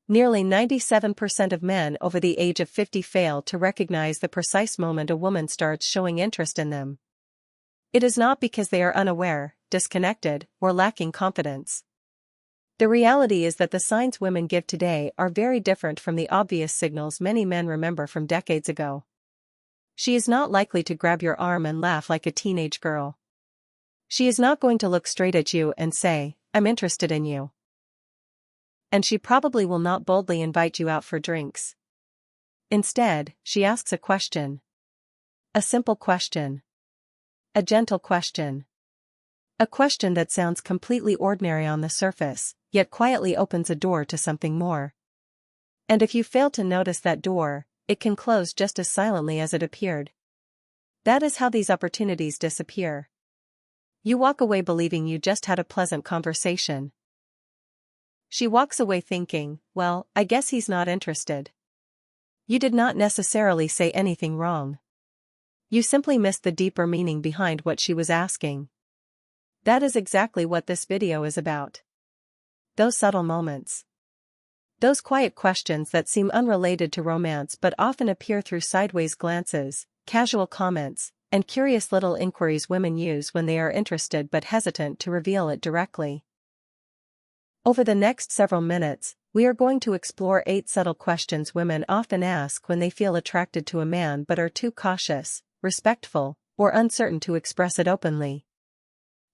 Nearly 97% of men over the age of 50 fail to recognize the precise moment a woman starts showing interest in them. It is not because they are unaware, disconnected, or lacking confidence. The reality is that the signs women give today are very different from the obvious signals many men remember from decades ago. She is not likely to grab your arm and laugh like a teenage girl. She is not going to look straight at you and say, "I'm interested in you." And she probably will not boldly invite you out for drinks. Instead, she asks a question. A simple question. A gentle question. A question that sounds completely ordinary on the surface, yet quietly opens a door to something more. And if you fail to notice that door, it can close just as silently as it appeared. That is how these opportunities disappear. You walk away believing you just had a pleasant conversation. She walks away thinking, "Well, I guess he's not interested." You did not necessarily say anything wrong. You simply missed the deeper meaning behind what she was asking. That is exactly what this video is about. Those subtle moments. Those quiet questions that seem unrelated to romance but often appear through sideways glances, casual comments, and curious little inquiries women use when they are interested but hesitant to reveal it directly. Over the next several minutes, we are going to explore 8 subtle questions women often ask when they feel attracted to a man but are too cautious, respectful, or uncertain to express it openly.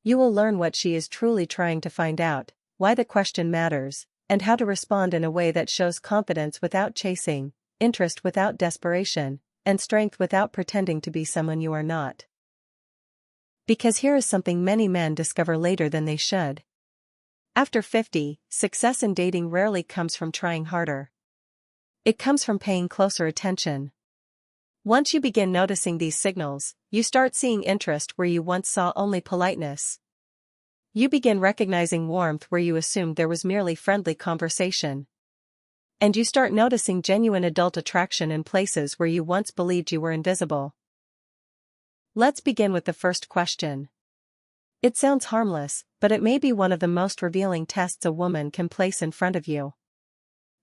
You will learn what she is truly trying to find out, why the question matters, and how to respond in a way that shows confidence without chasing, interest without desperation, and strength without pretending to be someone you are not. Because here is something many men discover later than they should. After 50, success in dating rarely comes from trying harder. It comes from paying closer attention. Once you begin noticing these signals, you start seeing interest where you once saw only politeness. You begin recognizing warmth where you assumed there was merely friendly conversation. And you start noticing genuine adult attraction in places where you once believed you were invisible. Let's begin with the first question. It sounds harmless, but it may be one of the most revealing tests a woman can place in front of you.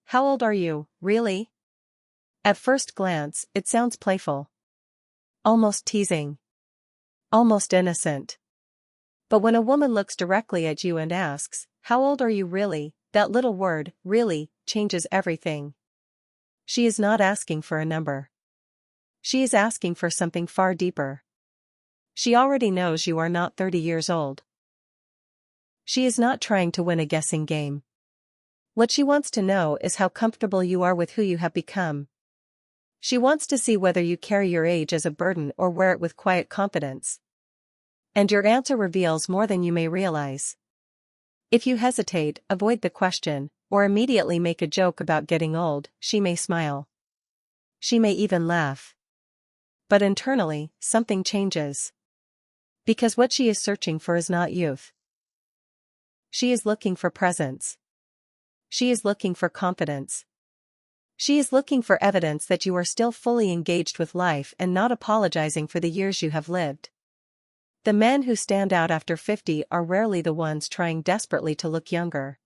How old are you, really? At first glance, it sounds playful. Almost teasing. Almost innocent. But when a woman looks directly at you and asks, "How old are you really?" that little word, "really," changes everything. She is not asking for a number. She is asking for something far deeper. She already knows you are not 30 years old. She is not trying to win a guessing game. What she wants to know is how comfortable you are with who you have become. She wants to see whether you carry your age as a burden or wear it with quiet confidence. And your answer reveals more than you may realize. If you hesitate, avoid the question, or immediately make a joke about getting old, she may smile. She may even laugh. But internally, something changes. Because what she is searching for is not youth. She is looking for presence. She is looking for confidence. She is looking for evidence that you are still fully engaged with life and not apologizing for the years you have lived. The men who stand out after 50 are rarely the ones trying desperately to look younger.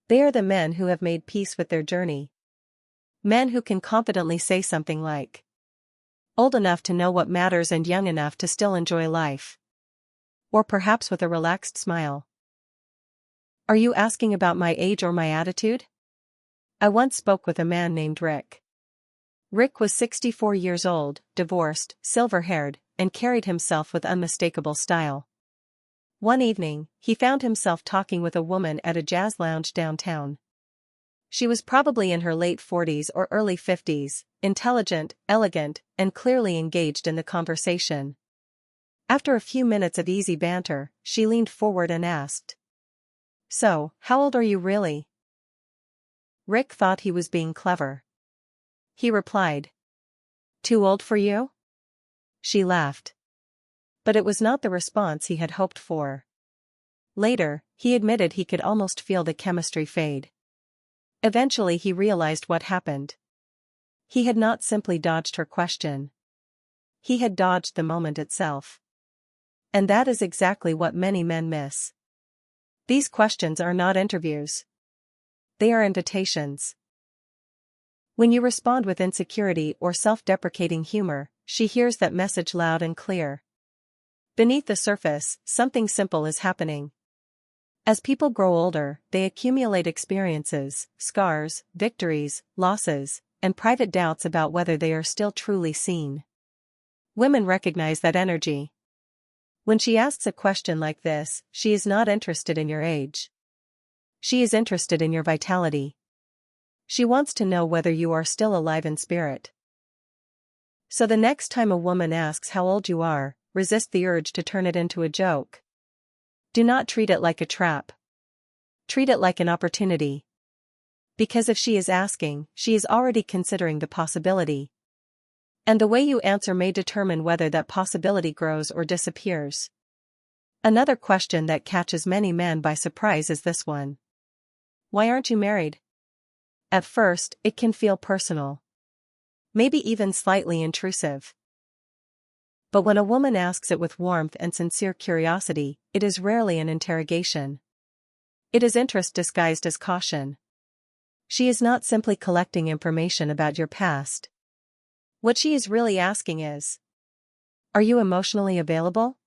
They are the men who have made peace with their journey. Men who can confidently say something like, "Old enough to know what matters and young enough to still enjoy life." Or perhaps with a relaxed smile. Are you asking about my age or my attitude? I once spoke with a man named Rick. Rick was 64 years old, divorced, silver-haired, and carried himself with unmistakable style. One evening, he found himself talking with a woman at a jazz lounge downtown. She was probably in her late 40s or early 50s, intelligent, elegant, and clearly engaged in the conversation. After a few minutes of easy banter, she leaned forward and asked, "So, how old are you really?" Rick thought he was being clever. He replied, "Too old for you?" She laughed. But it was not the response he had hoped for. Later, he admitted he could almost feel the chemistry fade. Eventually he realized what happened. He had not simply dodged her question. He had dodged the moment itself. And that is exactly what many men miss. These questions are not interviews. They are invitations. When you respond with insecurity or self-deprecating humor, she hears that message loud and clear. Beneath the surface, something simple is happening. As people grow older, they accumulate experiences, scars, victories, losses, and private doubts about whether they are still truly seen. Women recognize that energy. When she asks a question like this, she is not interested in your age. She is interested in your vitality. She wants to know whether you are still alive in spirit. So the next time a woman asks how old you are, resist the urge to turn it into a joke. Do not treat it like a trap. Treat it like an opportunity. Because if she is asking, she is already considering the possibility. And the way you answer may determine whether that possibility grows or disappears. Another question that catches many men by surprise is this one. Why aren't you married? At first, it can feel personal. Maybe even slightly intrusive. But when a woman asks it with warmth and sincere curiosity, it is rarely an interrogation. It is interest disguised as caution. She is not simply collecting information about your past. What she is really asking is, are you emotionally available?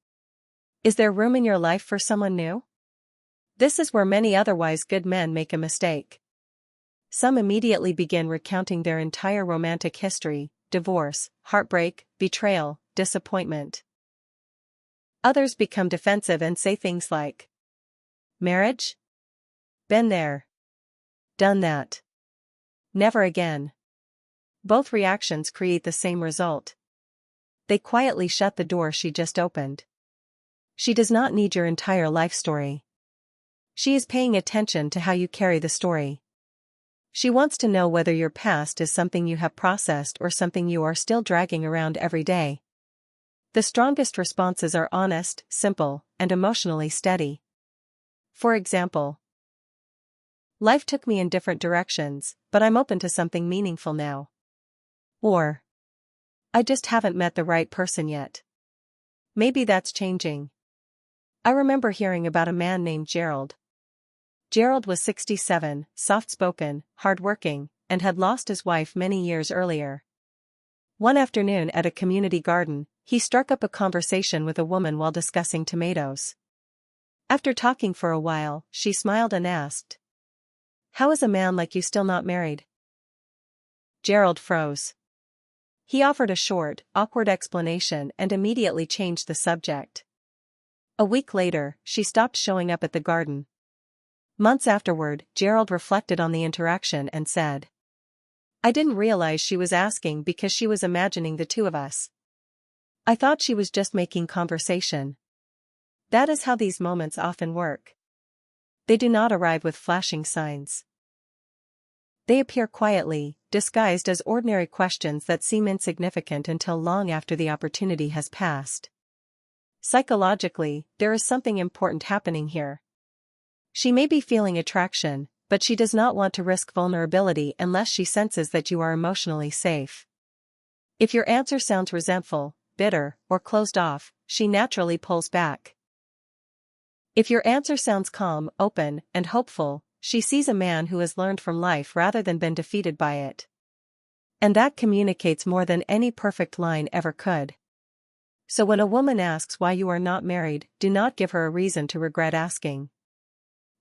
Is there room in your life for someone new? This is where many otherwise good men make a mistake. Some immediately begin recounting their entire romantic history, divorce, heartbreak, betrayal, disappointment. Others become defensive and say things like, marriage? Been there. Done that. Never again. Both reactions create the same result. They quietly shut the door she just opened. She does not need your entire life story. She is paying attention to how you carry the story. She wants to know whether your past is something you have processed or something you are still dragging around every day. The strongest responses are honest, simple, and emotionally steady. For example, life took me in different directions, but I'm open to something meaningful now. Or, I just haven't met the right person yet. Maybe that's changing. I remember hearing about a man named Gerald. Gerald was 67, soft-spoken, hard-working, and had lost his wife many years earlier. One afternoon at a community garden, he struck up a conversation with a woman while discussing tomatoes. After talking for a while, she smiled and asked, "How is a man like you still not married?" Gerald froze. He offered a short, awkward explanation and immediately changed the subject. A week later, she stopped showing up at the garden. Months afterward, Gerald reflected on the interaction and said, I didn't realize she was asking because she was imagining the two of us. I thought she was just making conversation. That is how these moments often work. They do not arrive with flashing signs. They appear quietly, disguised as ordinary questions that seem insignificant until long after the opportunity has passed. Psychologically, there is something important happening here. She may be feeling attraction, but she does not want to risk vulnerability unless she senses that you are emotionally safe. If your answer sounds resentful, bitter, or closed off, she naturally pulls back. If your answer sounds calm, open, and hopeful, she sees a man who has learned from life rather than been defeated by it. And that communicates more than any perfect line ever could. So when a woman asks why you are not married, do not give her a reason to regret asking.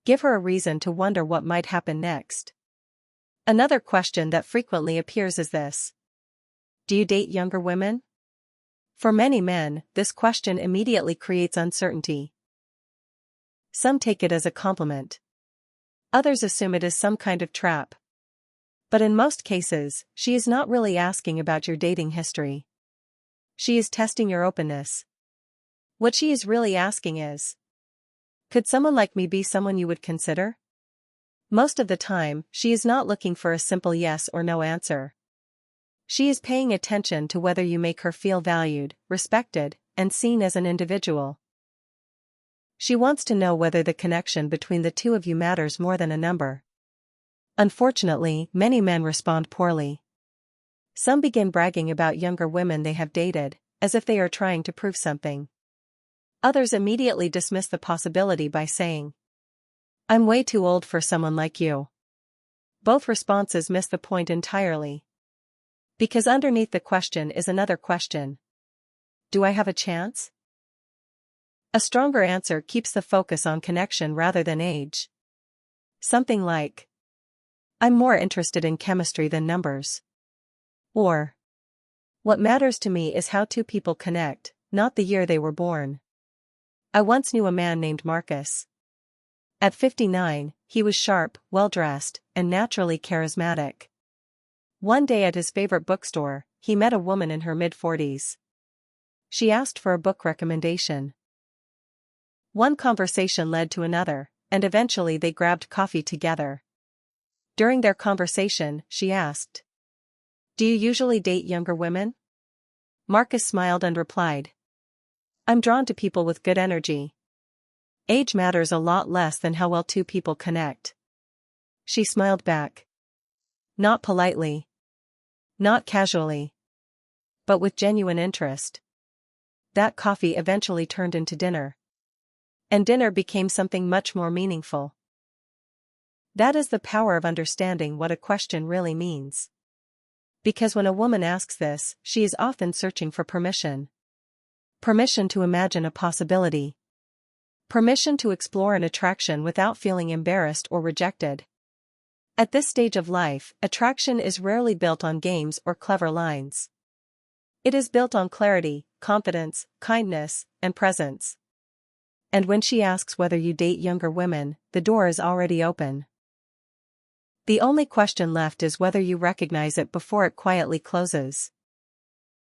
Give her a reason to wonder what might happen next. Another question that frequently appears is this. Do you date younger women? For many men, this question immediately creates uncertainty. Some take it as a compliment. Others assume it is some kind of trap. But in most cases, she is not really asking about your dating history. She is testing your openness. What she is really asking is, could someone like me be someone you would consider? Most of the time, she is not looking for a simple yes or no answer. She is paying attention to whether you make her feel valued, respected, and seen as an individual. She wants to know whether the connection between the two of you matters more than a number. Unfortunately, many men respond poorly. Some begin bragging about younger women they have dated, as if they are trying to prove something. Others immediately dismiss the possibility by saying, I'm way too old for someone like you. Both responses miss the point entirely. Because underneath the question is another question. Do I have a chance? A stronger answer keeps the focus on connection rather than age. Something like, I'm more interested in chemistry than numbers. Or, what matters to me is how two people connect, not the year they were born. I once knew a man named Marcus. At 59, he was sharp, well-dressed, and naturally charismatic. One day at his favorite bookstore, he met a woman in her mid-40s. She asked for a book recommendation. One conversation led to another, and eventually they grabbed coffee together. During their conversation, she asked, Do you usually date younger women? Marcus smiled and replied, I'm drawn to people with good energy. Age matters a lot less than how well two people connect. She smiled back. Not politely. Not casually. But with genuine interest. That coffee eventually turned into dinner. And dinner became something much more meaningful. That is the power of understanding what a question really means. Because when a woman asks this, she is often searching for permission. Permission to imagine a possibility. Permission to explore an attraction without feeling embarrassed or rejected. At this stage of life, attraction is rarely built on games or clever lines. It is built on clarity, confidence, kindness, and presence. And when she asks whether you date younger women, the door is already open. The only question left is whether you recognize it before it quietly closes.